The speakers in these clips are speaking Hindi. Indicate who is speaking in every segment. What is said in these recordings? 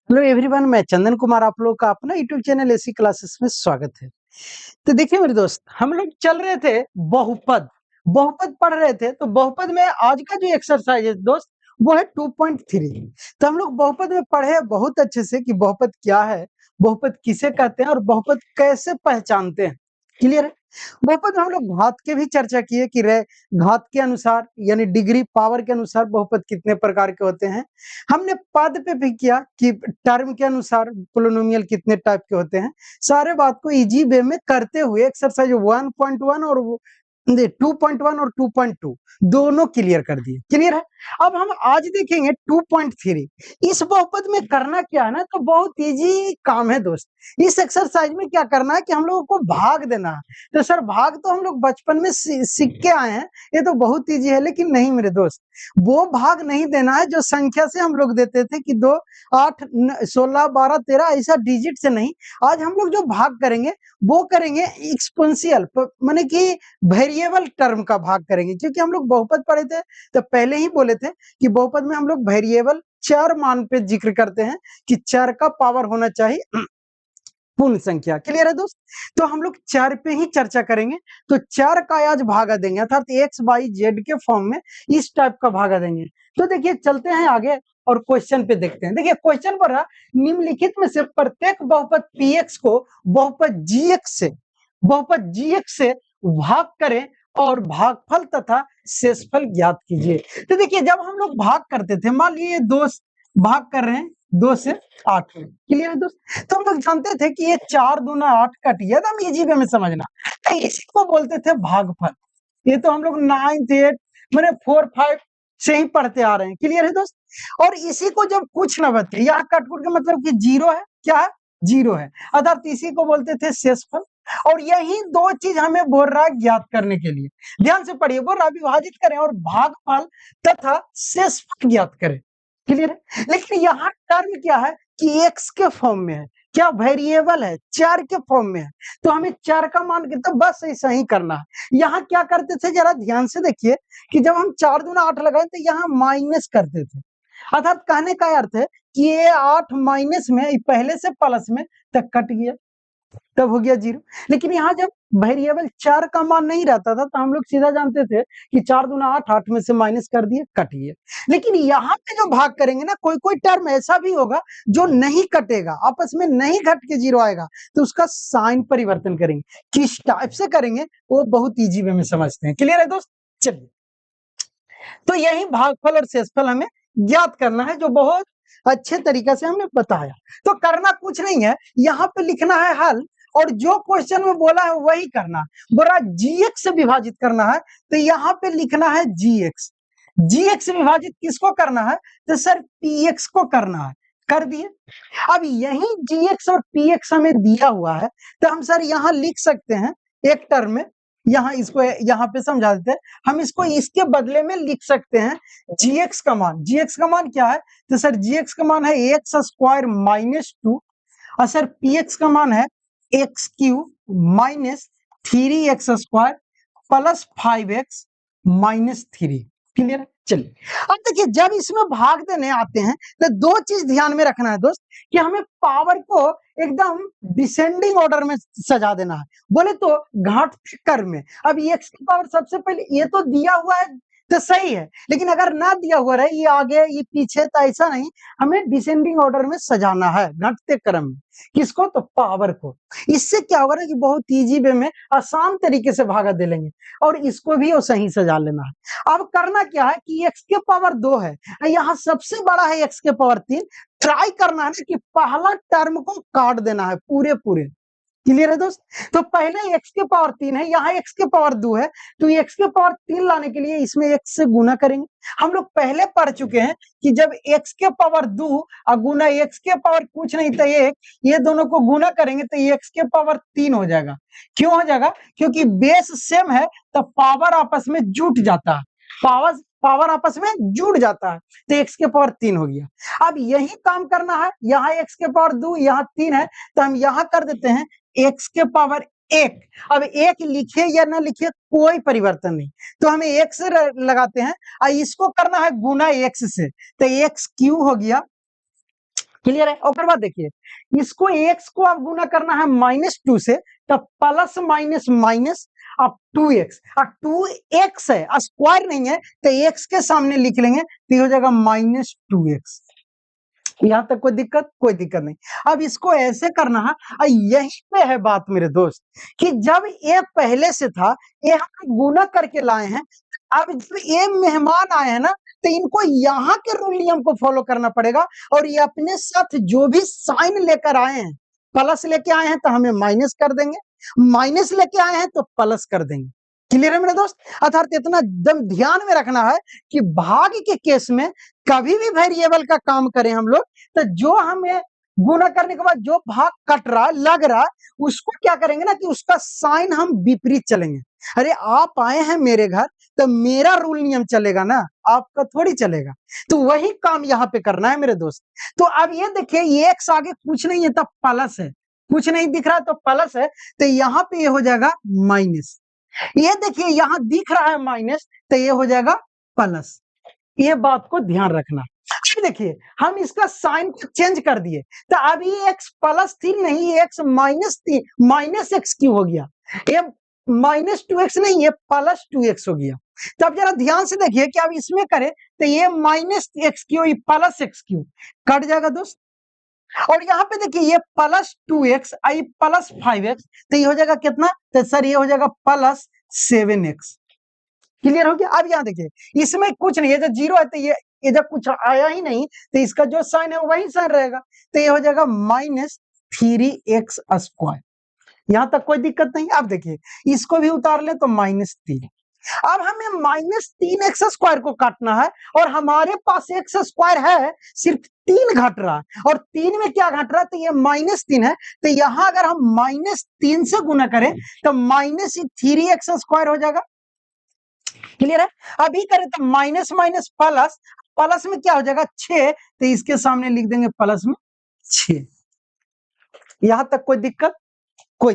Speaker 1: हेलो एवरीवन, मैं चंदन कुमार आप लोगों का अपना यूट्यूब चैनल एसी क्लासेस में स्वागत है। तो देखिए मेरे दोस्त, हम लोग चल रहे थे बहुपद बहुपद पढ़ रहे थे। तो बहुपद में आज का जो एक्सरसाइज है दोस्त, वो है 2.3। तो हम लोग बहुपद में पढ़े बहुत अच्छे से कि बहुपद क्या है, बहुपद किसे कहते हैं और बहुपद कैसे पहचानते हैं। क्लियर है। बहुपद में हम लोग घात के भी चर्चा किए कि घात के अनुसार यानी डिग्री पावर के अनुसार बहुपद कितने प्रकार के होते हैं। हमने पद पे भी किया कि टर्म के अनुसार पोलिनोमियल कितने टाइप के होते हैं। सारे बात को इजी वे में करते हुए एक्सरसाइज 1.1 और 2.1 और 2.2 दोनों क्लियर कर दिए। क्लियर है। अब हम आज देखेंगे 2.3। इस बहुपद में करना क्या है ना, तो बहुत इजी काम है दोस्त। इस एक्सरसाइज में क्या करना है कि हम लोगों को भाग देना है। तो सर भाग तो हम लोग बचपन में सीख के आए हैं, ये तो बहुत इजी है। लेकिन नहीं मेरे दोस्त, वो भाग नहीं देना है जो संख्या से हम लोग देते थे कि 2, 8, 16, 12, 13 ऐसा डिजिट से नहीं। आज हम लोग जो भाग करेंगे वो करेंगे एक्सपोनेंशियल, माने कि वेरिएबल टर्म का भाग करेंगे। क्योंकि हम लोग बहुपद पढ़े थे तो पहले ही बोले थे कि बहुपद में हम लोग वेरिएबल चर मान पे जिक्र करते हैं कि चर का पावर होना चाहिए पूर्ण संख्या। क्लियर है दोस्त। तो हम लोग चर पे ही चर्चा करेंगे। तो चर का आज भागा देंगे, अर्थात एक्स वाई जेड के फॉर्म में इस टाइप का भागा देंगे। तो देखिए चलते हैं आगे और क्वेश्चन पे देखते हैं। देखिए क्वेश्चन पर है, निम्नलिखित में से प्रत्येक बहुपद px को बहुपद gx से भाग करें और भागफल तथा शेषफल ज्ञात कीजिए। तो देखिए जब हम लोग भाग करते थे, मान लीजिए दोस्त भाग कर रहे हैं 2 से 8 में। क्लियर है दोस्त। तो हम लोग जानते थे कि ये 4 दूना 8 कट गया, तो हम इजी वे में समझना, तो इसी को बोलते थे भागफल। ये तो हम लोग 9th 8 मैंने 4 5 से ही पढ़ते आ रहे हैं। क्लियर है दोस्त। और इसी को जब कुछ न बचे, यहाँ कटकुट का मतलब कि जीरो है, क्या है जीरो है, अर्थात इसी को बोलते थे शेषफल। और यही दो चीज हमें बोल रहा है ज्ञात करने के लिए। ध्यान से पढ़िए, बोल रहा विभाजित करें और भागफल तथा शेषफल ज्ञात करें। क्लियर है। लेकिन यहाँ टर्म क्या है कि एक्स के फॉर्म में है, क्या वेरिएबल है, चर के फॉर्म में है। तो हमें चर का मान तो बस ऐसा ही करना है। यहाँ क्या करते थे जरा ध्यान से देखिए कि जब हम 4 दूना 8 लगाए तो यहाँ माइनस करते थे। अर्थात कहने का अर्थ है कि ये 8 माइनस में पहले से प्लस में तक कट गया, तब हो गया जीरो। लेकिन यहाँ जब वेरिएबल चर का मान नहीं रहता था तो हम लोग सीधा जानते थे कि 4 दूना 8, 8 में से माइनस कर दिए, कट गया। लेकिन यहाँ पे जो भाग करेंगे ना, कोई कोई टर्म ऐसा भी होगा जो नहीं कटेगा, आपस में नहीं घट के जीरो आएगा, तो उसका साइन परिवर्तन करेंगे। किस टाइप से करेंगे वो बहुत इजी वे में समझते हैं। क्लियर है दोस्त। चलिए, तो यही भागफल और शेषफल हमें ज्ञात करना है, जो बहुत अच्छे तरीके से हमने बताया। तो करना कुछ नहीं है, यहाँ पे लिखना है हल, और जो क्वेश्चन में बोला है वही करना। बोला जीएक्स से विभाजित करना है, तो यहाँ पे लिखना है जीएक्स। जीएक्स से विभाजित किसको करना है, तो सर पीएक्स को करना है। कर दिए। अब यही जीएक्स और पीएक्स हमें दिया हुआ है, तो हम सर यहाँ लिख सकते हैं एक टर्म में, यहाँ इसको यहाँ पे समझा देते हैं। हम इसको इसके बदले में लिख सकते हैं जीएक्स का मान। जीएक्स का मान क्या है, तो सर जीएक्स का मान है एक्स स्क्वायर माइनस 2, और सर पीएक्स का मान है x cube minus 3x square plus 5x minus 3। Clear. चलिए अब देखिए, जब इसमें भाग देने आते हैं तो दो चीज ध्यान में रखना है दोस्त, कि हमें पावर को एकदम डिसेंडिंग ऑर्डर में सजा देना है। बोले तो घाटते क्रम में। अब एक्स की पावर सबसे पहले ये तो दिया हुआ है तो सही है, लेकिन अगर ना दिया हुआ रहे, ये आगे ये पीछे, तो ऐसा नहीं, हमें डिसेंडिंग ऑर्डर में सजाना है घटते क्रम में। किसको, तो पावर को। इससे क्या होगा ना कि बहुत इजी वे में आसान तरीके से भागा दे लेंगे, और इसको भी वो सही सजा लेना है। अब करना क्या है कि एक्स के पावर 2 है, यहाँ सबसे बड़ा है एक्स के पावर 3। ट्राई करना है ना कि पहला टर्म को काट देना है पूरे पूरे। क्लियर है दोस्त। तो पहले एक्स के पावर 3 है, यहाँ एक्स के पावर 2 है, तो एक्स के पावर 3 लाने के लिए इसमें एक्स से गुना करेंगे। हम लोग पहले पढ़ चुके हैं कि जब एक्स के पावर 2 और गुना एक्स के पावर कुछ नहीं था 1, ये दोनों को गुना करेंगे तो एक्स के पावर 3 हो जाएगा। क्यों हो जाएगा, क्योंकि बेस सेम है तो पावर आपस में जुट जाता है। पावर आपस में जुड़ जाता है, तो एक्स के पावर 3 हो गया। अब यही काम करना है, यहाँ एक्स के पावर 2 यहाँ 3 है, तो हम यहाँ कर देते हैं एक्स के पावर 1। अब 1 लिखे या ना लिखे कोई परिवर्तन नहीं, तो हमें एक्स लगाते हैं और इसको करना है गुना एक्स से, तो एक्स क्यू हो गया क्लियर है। और बाद देखिए इसको x को अब गुना करना है -2 से, तो प्लस माइनस माइनस अब 2x, अब 2x है स्क्वायर नहीं है तो x के सामने लिख लेंगे तो ये हो जाएगा -2x। यहां तक कोई दिक्कत नहीं। अब इसको ऐसे करना है, और यही पे है बात मेरे दोस्त कि जब ये पहले से था, ये हम गुना करके लाए हैं, अब जब ये मेहमान आए हैं ना, तो इनको यहाँ के रूल नियम को फॉलो करना पड़ेगा, और ये अपने साथ जो भी साइन लेकर आए हैं, प्लस लेके आए हैं तो हमें माइनस कर देंगे, माइनस लेके आए हैं तो प्लस कर देंगे। क्लियर है मेरे दोस्त। अर्थात इतना एकदम ध्यान में रखना है कि भाग के केस में कभी भी वेरिएबल का काम करें हम लोग, तो जो हमें गुना करने के बाद जो भाग कट रहा लग रहा, उसको क्या करेंगे ना कि उसका साइन हम विपरीत चलेंगे। अरे आप आए हैं मेरे घर तो मेरा रूल नियम चलेगा ना, आपका थोड़ी चलेगा। तो वही काम यहाँ पे करना है मेरे दोस्त। तो अब ये देखिए ये एक्स आगे कुछ नहीं है, तब प्लस है, कुछ नहीं दिख रहा तो प्लस है, तो यहाँ पे ये हो जाएगा माइनस। ये देखिए यहाँ दिख रहा है माइनस, तो ये हो जाएगा प्लस। ये बात को ध्यान रखना। देखिए हम इसका साइन को चेंज कर दिए, तो अब ये एक्स प्लस थी नहीं, ये एक्स माइनस थी, माइनस एक्स क्यों हो गया? ये -2x नहीं, ये +2x हो गया। तो अब जरा ध्यान से देखिए कि अब इसमें करें तो ये -x क्यों, ये +x क्यों, कट जाएगा दोस्त। और यहाँ पे देखिए ये +2x आई +5x, तो ये हो जाएगा कितना, तो सर ये हो जाएगा +7x। क्लियर हो गया। अब यहाँ देखिए इसमें कुछ नहीं है, जब जीरो है तो ये जब कुछ आया ही नहीं, तो इसका जो साइन है वही साइन रहेगा, तो ये हो जाएगा -3x²। यहां तक कोई दिक्कत नहीं। अब देखिए इसको भी उतार ले तो -3। अब हमें -3x² को काटना है, और हमारे पास x² है, सिर्फ 3 घट रहा है, और 3 में क्या घट रहा है, तो ये -3 है, तो यहां अगर हम -3 से गुना करें तो -3x² हो जाएगा। क्लियर है। अभी करें तो माइनस माइनस प्लस, प्लस में क्या हो जाएगा 6, तो इसके सामने लिख देंगे प्लस में 6। यहां तक कोई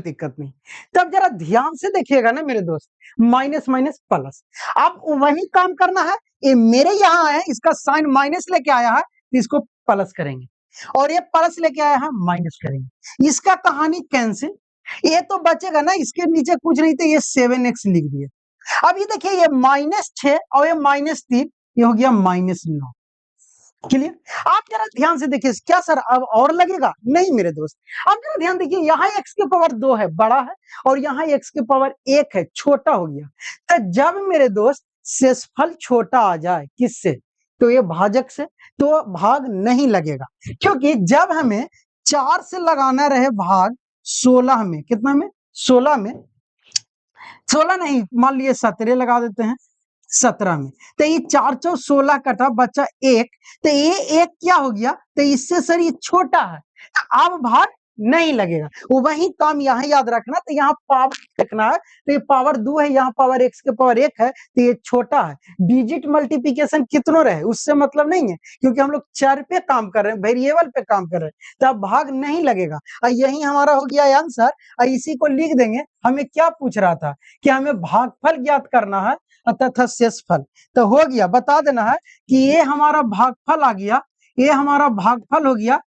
Speaker 1: दिक्कत नहीं। तब जरा ध्यान से देखिएगा ना मेरे दोस्त, माइनस माइनस प्लस। अब वही काम करना है, ये मेरे यहाँ है, इसका साइन माइनस लेके आया है, तो इसको प्लस करेंगे, और ये प्लस लेके आया है माइनस करेंगे। इसका कहानी कैंसिल, ये तो बचेगा ना, इसके नीचे कुछ नहीं, तो ये 7x लिख दिए। अब ये देखिए ये -6 और ये -3, ये हो गया -9। क्लियर। आप जरा ध्यान से देखिए, क्या सर अब और लगेगा? नहीं मेरे दोस्त। अब जरा ध्यान देखिए, यहाँ x की पावर 2 है, बड़ा है, और यहाँ x की पावर 1 है, छोटा हो गया। तो जब मेरे दोस्त शेषफल छोटा आ जाए किससे, तो ये भाजक से, तो भाग नहीं लगेगा, क्योंकि जब हमें 4 से लगाना रहे भाग 16 में, कितना में 16 में, 16 नहीं, मान लिए 17 लगा देते हैं 17 में, तो ये 4 4 16 कटा, बचा 1, तो ये 1 क्या हो गया, तो इससे सर ये छोटा है, अब भाग नहीं लगेगा। वो वही काम यहाँ याद रखना, तो यहाँ पावर देखना है, तो ये पावर 2 है, यहाँ पावर x के पावर 1 है, तो ये छोटा है। डिजिट मल्टीप्लिकेशन कितनों रहे उससे मतलब नहीं है, क्योंकि हम लोग चर पे काम कर रहे हैं, वेरिएबल पे काम कर रहे हैं, तो अब भाग नहीं लगेगा। और यही हमारा हो गया आंसर, और इसी को लिख देंगे। हमें क्या पूछ रहा था कि हमें भागफल ज्ञात करना है तथा शेषफल, तो हो गया, बता देना है कि ये हमारा भागफल आ गया, ये हमारा भागफल हो गया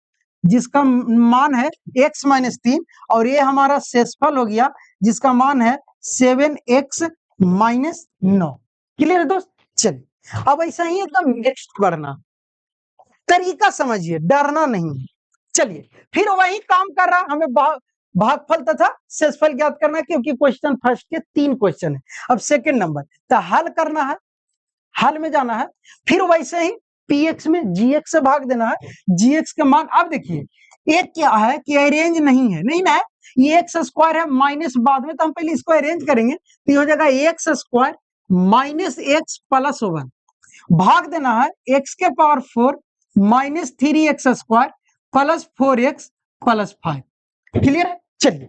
Speaker 1: जिसका मान है x-3, और ये हमारा शेषफल हो गया जिसका मान है 7x-9। क्लियर है दोस्त। चलिए अब ऐसा ही एकदम नेक्स्ट बढ़ना, तरीका समझिए, डरना नहीं। चलिए फिर वही काम कर रहा, हमें भागफल तथा शेषफल ज्ञात करना है, क्योंकि क्वेश्चन फर्स्ट के 3 क्वेश्चन है। अब सेकंड नंबर, तो हल करना है, हल में जाना है, फिर वैसे ही px में gx से भाग देना है, gx का मान। अब देखिए एक क्या है कि अरेंज नहीं है, नहीं ना, ये x² है, माइनस बाद में, तो हम पहले इसको अरेंज करेंगे, तो ये हो जाएगा x² माइनस x प्लस 1, भाग देना है x के power 4 -3x² plus 4x plus 5। Clear है। चलिए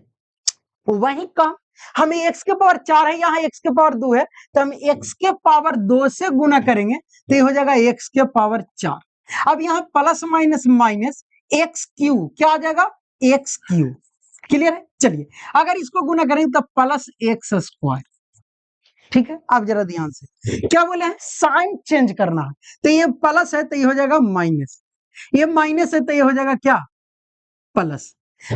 Speaker 1: वही काम, हमें x के पावर 4 है, यहाँ x के पावर 2 है, तो हम x के पावर 2 से गुना करेंगे, तो ये हो जाएगा x के पावर 4। अब यहाँ प्लस माइनस माइनस x³ क्या आ जाएगा, x³। क्लियर है। चलिए अगर इसको गुना करेंगे तो +x²। ठीक है। अब जरा ध्यान से क्या बोले हैं, साइन चेंज करना है, तो ये प्लस है तो ये हो जाएगा माइनस, ये माइनस है तो ये हो जाएगा क्या, प्लस।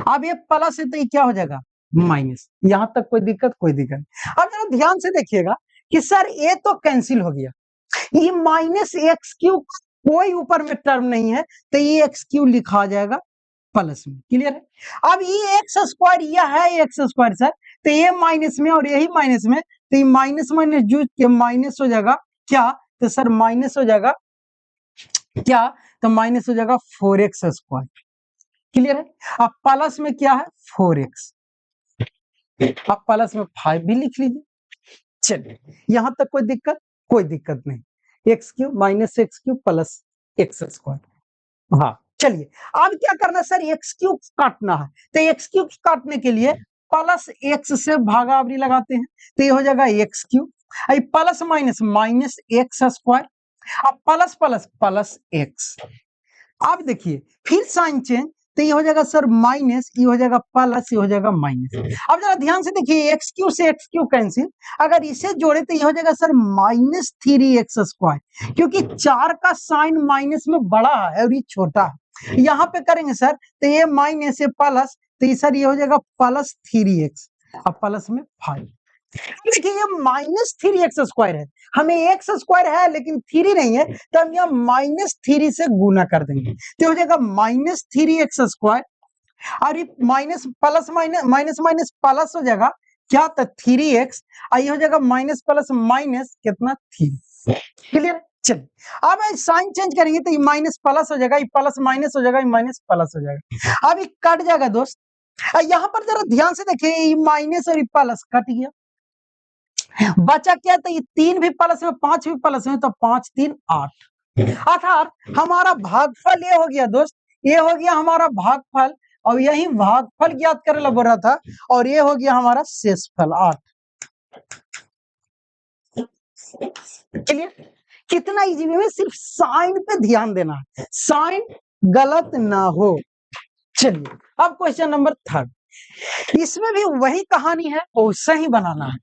Speaker 1: अब ये प्लस है तो ये क्या हो जाएगा, माइनस। यहां तक कोई दिक्कत, कोई दिक्कत नहीं। अब जरा ध्यान से देखिएगा कि सर ये तो कैंसिल हो गया, ये माइनस एक्स क्यूब कोई ऊपर में टर्म नहीं है तो ये एक्स क्यूब लिखा जाएगा प्लस में। क्लियर है। अब ये एक्स स्क्वायर यह है एक्स स्क्वायर सर, तो ये माइनस में और यही माइनस में, तो ये माइनस माइनस जुड़ के माइनस हो जाएगा क्या, तो सर माइनस हो जाएगा क्या, तो माइनस हो जाएगा 4x स्क्वायर। क्लियर है। अब प्लस में क्या है 4x, अब प्लस में 5 भी लिख लीजिए। चलिए यहां तक कोई दिक्कत, कोई दिक्कत नहीं। X cube minus x cube plus x square. हाँ चलिए अब क्या करना सर, एक्स क्यूब काटना है, तो एक्स क्यूब काटने के लिए प्लस एक्स से भागावरी लगाते हैं, तो ये हो जाएगा x cube, plus minus minus x square, अब प्लस प्लस प्लस एक्स। अब देखिए फिर साइन चेंज, तो ये हो जाएगा सर माइनस, ये हो जाएगा प्लस, ये हो जाएगा माइनस। अब जरा ध्यान से देखिए, एक्स क्यू से एक्स क्यू कैंसिल, अगर इसे जोड़े तो ये हो जाएगा सर माइनस 3x स्क्वायर, क्योंकि 4 का साइन माइनस में बड़ा है और ये छोटा है। यहाँ पे करेंगे सर तो ये माइनस है प्लस, तो ये सर ये हो जाएगा प्लस 3x, अब प्लस में 5। देखिए ये माइनस 3x स्क्वायर है, हमें एक्स स्क्वायर है लेकिन 3 नहीं है, तो हम यहाँ माइनस 3 से गुना कर देंगे, तो हो जाएगा माइनस 3x स्क्वायर, और ये minus plus minus minus minus plus हो जाएगा क्या, तो 3x, आई हो जाएगा माइनस प्लस माइनस कितना 3। क्लियर। चलिए अब साइन चेंज करेंगे तो ये माइनस प्लस हो जाएगा, ये प्लस माइनस हो जाएगा, ये माइनस प्लस हो जाएगा। अब ये कट जाएगा दोस्त, यहाँ पर जरा ध्यान से देखिए, ये माइनस और ये प्लस कट गया, बचा क्या, तो ये 3 भी प्लस में 5 भी प्लस में, तो 5 3 8, अर्थात हमारा भागफल ये हो गया दोस्त, ये हो गया हमारा भागफल, और यही भागफल ज्ञात करने बोल रहा था, और ये हो गया हमारा शेषफल 8। क्लियर। कितना इजी वे में, सिर्फ साइन पे ध्यान देना है, साइन गलत ना हो। चलिए अब क्वेश्चन नंबर 3, इसमें भी वही कहानी है, वैसा ही बनाना है।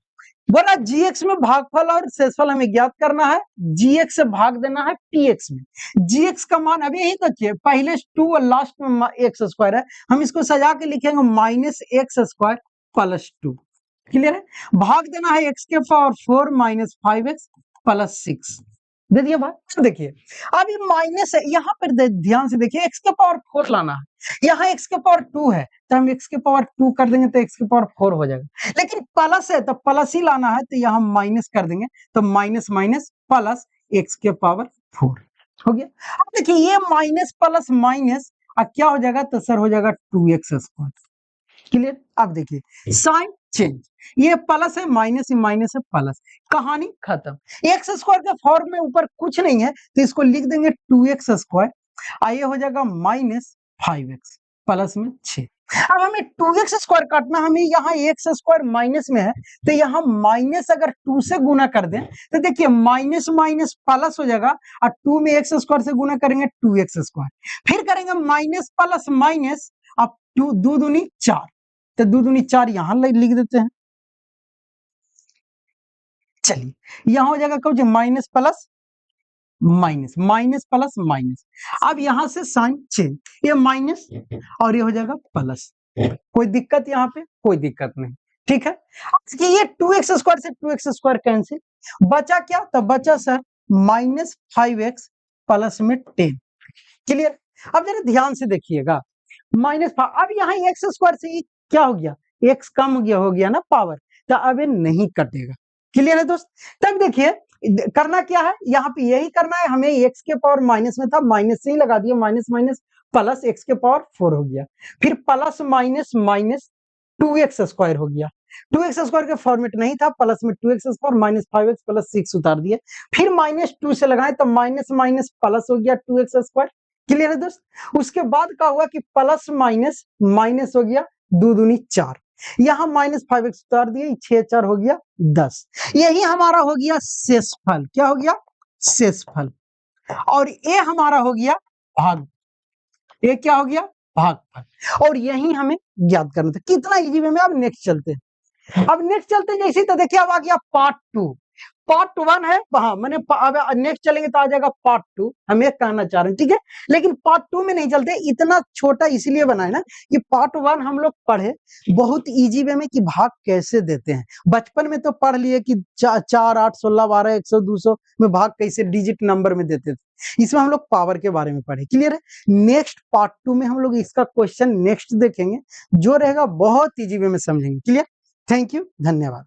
Speaker 1: बोला जीएक्स में भागफल और शेषफल हमें ज्ञात करना है, जीएक्स से भाग देना है पीएक्स में। जीएक्स का मान अभी यही देखिए, पहले 2 और लास्ट में एक्स स्क्वायर है, हम इसको सजा के लिखेंगे minus x square plus 2। Clear है। भाग देना है एक्स के पावर 4 माइनस 5x प्लस 6, दे दिया भाई। देखिए अब ये माइनस है, यहाँ पर ध्यान से देखिए, एक्स के पावर 4 लाना है, यहाँ एक्स के पावर 2 है, तो हम एक्स के पावर 2 कर देंगे तो एक्स के पावर 4 हो जाएगा, लेकिन प्लस है तो प्लस ही लाना है, तो यहाँ माइनस कर देंगे, तो माइनस माइनस प्लस एक्स के पावर 4 हो गया। अब देखिए ये माइनस प्लस माइनस क्या हो जाएगा, तो सर हो जाएगा 2x स्क्वायर। क्लियर। अब देखिए साइन चेंज, ये प्लस है माइनस, ये माइनस है प्लस, कहानी खत्म। एक्स स्क्वायर के फॉर्म में ऊपर कुछ नहीं है, तो इसको लिख देंगे 2x स्क्वायर, आइए हो जाएगा माइनस 5x प्लस में 6। अब हमें 2x स्क्वायर काटना, हमें यहाँ एक्स स्क्वायर माइनस में है, तो यहाँ माइनस अगर 2 से गुना कर दें तो देखिए माइनस माइनस प्लस हो जाएगा, और 2 में एक्स स्क्वायर से गुना करेंगे 2x स्क्वायर, फिर करेंगे माइनस प्लस माइनस, अब 2 2 दूनी 4, तो 2 दूनी 4 यहां लिख देते हैं। चलिए यहां हो जाएगा कुछ minus plus minus, minus plus minus, अब यहां से साइन चेंज, ये माइनस और ये हो जाएगा प्लस, कोई दिक्कत यहाँ पे, कोई दिक्कत नहीं। ठीक है। ये 2x स्क्वायर से 2x स्क्वायर कैंसिल, बचा क्या, तो बचा सर माइनस 5x प्लस में 10। क्लियर। अब जरा ध्यान से देखिएगा, माइनस, अब यहाँ एक्स स्क्वायर से क्या हो गया, एक्स कम हो गया ना पावर, तो अब ये नहीं कटेगा। क्लियर है दोस्त। तब देखिए करना क्या है, यहाँ पे यही करना है हमें, एक्स के पावर माइनस में था, माइनस से ही लगा दिया, माइनस माइनस प्लस एक्स के पावर 4 हो गया, फिर plus minus minus 2x square हो गया, 2x स्क्वायर के फॉर्मेट नहीं था, प्लस में 2x square minus 5x plus 6 उतार दिए, फिर माइनस 2 से लगाए तो माइनस माइनस प्लस हो गया 2x स्क्वायर। क्लियर है दोस्त। उसके बाद क्या हुआ कि प्लस माइनस माइनस हो गया, 2 दूनी 4, यहां माइनस 5x उतार दिए, 6 4 हो गया 10, यही हमारा हो गया शेषफल। क्या हो गया, शेषफल। और ये हमारा हो गया भाग, ये क्या हो गया, भागफल, और यही हमें ज्ञात करना था। कितना इजी वे में। अब नेक्स्ट चलते हैं, अब नेक्स्ट चलते हैं जैसे, तो देखिए अब आ गया पार्ट 2। पार्ट 1 है, हाँ मैंने अब नेक्स्ट चलेंगे तो आ जाएगा पार्ट 2, हम ये कहना चाह रहे हैं, ठीक है। लेकिन पार्ट 2 में नहीं चलते, इतना छोटा इसलिए बना है ना कि पार्ट 1 हम लोग पढ़े बहुत इजी वे में कि भाग कैसे देते हैं। बचपन में तो पढ़ लिए कि 4, 8, 16, 12, 100, 200 में भाग कैसे डिजिट नंबर में देते थे। इसमें हम लोग पावर के बारे में पढ़े, क्लियर है। नेक्स्ट पार्ट 2 में हम लोग इसका क्वेश्चन नेक्स्ट देखेंगे, जो रहेगा बहुत इजी वे में समझेंगे, क्लियर। थैंक यू, धन्यवाद।